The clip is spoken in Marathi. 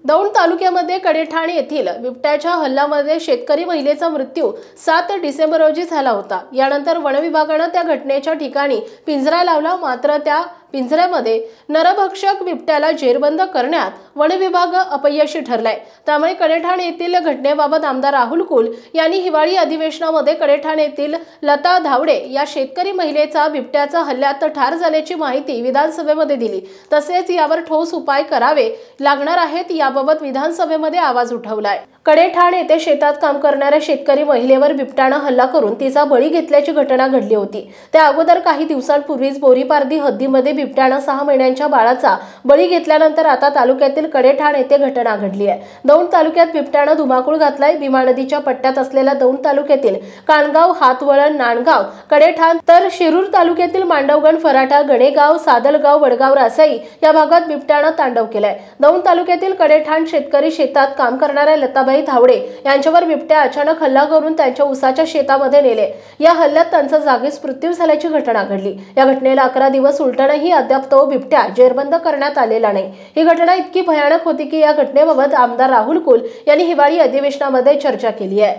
दौंड तालुक्यामध्ये कडेठाण येथील बिबट्याच्या हल्ल्यामध्ये शेतकरी महिलेचा मृत्यू 7 डिसेंबर रोजी झाला होता। यानंतर वन विभागाने त्या घटनेच्या ठिकाणी पिंजरा लावला, मात्र त्या पिंजऱ्यामध्ये नरभक्षक बिबट्याला जेरबंद करण्यात वन विभाग अपयशी ठरलाय। त्यामुळे कडेठाण येथील घटनेबाबत आमदार राहुल कुल यांनी हिवाळी अधिवेशनामध्ये कडेठाण येथील लता धावडे या शेतकरी महिलेचा बिबट्याच्या हल्ल्यात ठार झाल्याची माहिती विधानसभेमध्ये दिली। तसेच यावर ठोस उपाय करावे लागणार आहेत याबाबत विधानसभेमध्ये आवाज उठवलाय। कडेठाण येथे शेतात काम करणाऱ्या शेतकरी महिलेवर बिबट्याने हल्ला करून तिचा बळी घेतल्याची घटना घडली होती। त्या अगोदर काही दिवसांपूर्वीच बोरीपारधी हद्दीमध्ये बिबट्याने 6 महिन्यांच्या बाळाचा बळी घेतल्यानंतर आता तालुक्यातील कडेठाण येथे घटना घडली आहे। दौंड तालुक्यात बिबट्याने धुमाकूळ घातलाय। भीमा नदीच्या पट्ट्यात असलेल्या दौंड तालुक्यातील कानगाव, हातवळण, नांदगाव, कडेठाण तर शिरूर तालुक्यातील मांडवगण, फराटा, गणेगाव, सादलगाव, वडगाव, रासाई या भागात बिबट्याने तांडव केलाय। दौंड तालुक्यातील कडेठाण शेतकरी शेतात काम करणाऱ्या लताबाई धावडे यांच्यावर बिबट्या अचानक हल्ला करून त्यांच्या ऊसाच्या शेतामध्ये नेले। या हल्ल्यात त्यांचा जागीच मृत्यू झाल्याची घटना घडली। या घटनेला 11 दिवस उलटूनही अद्याप तो बिबट्या जेरबंद करण्यात आलेला नाही। ही घटना इतकी भयानक होती की या घटनेबाबत आमदार राहुल कुल यांनी हिवाळी अधिवेशनामध्ये चर्चा केली आहे।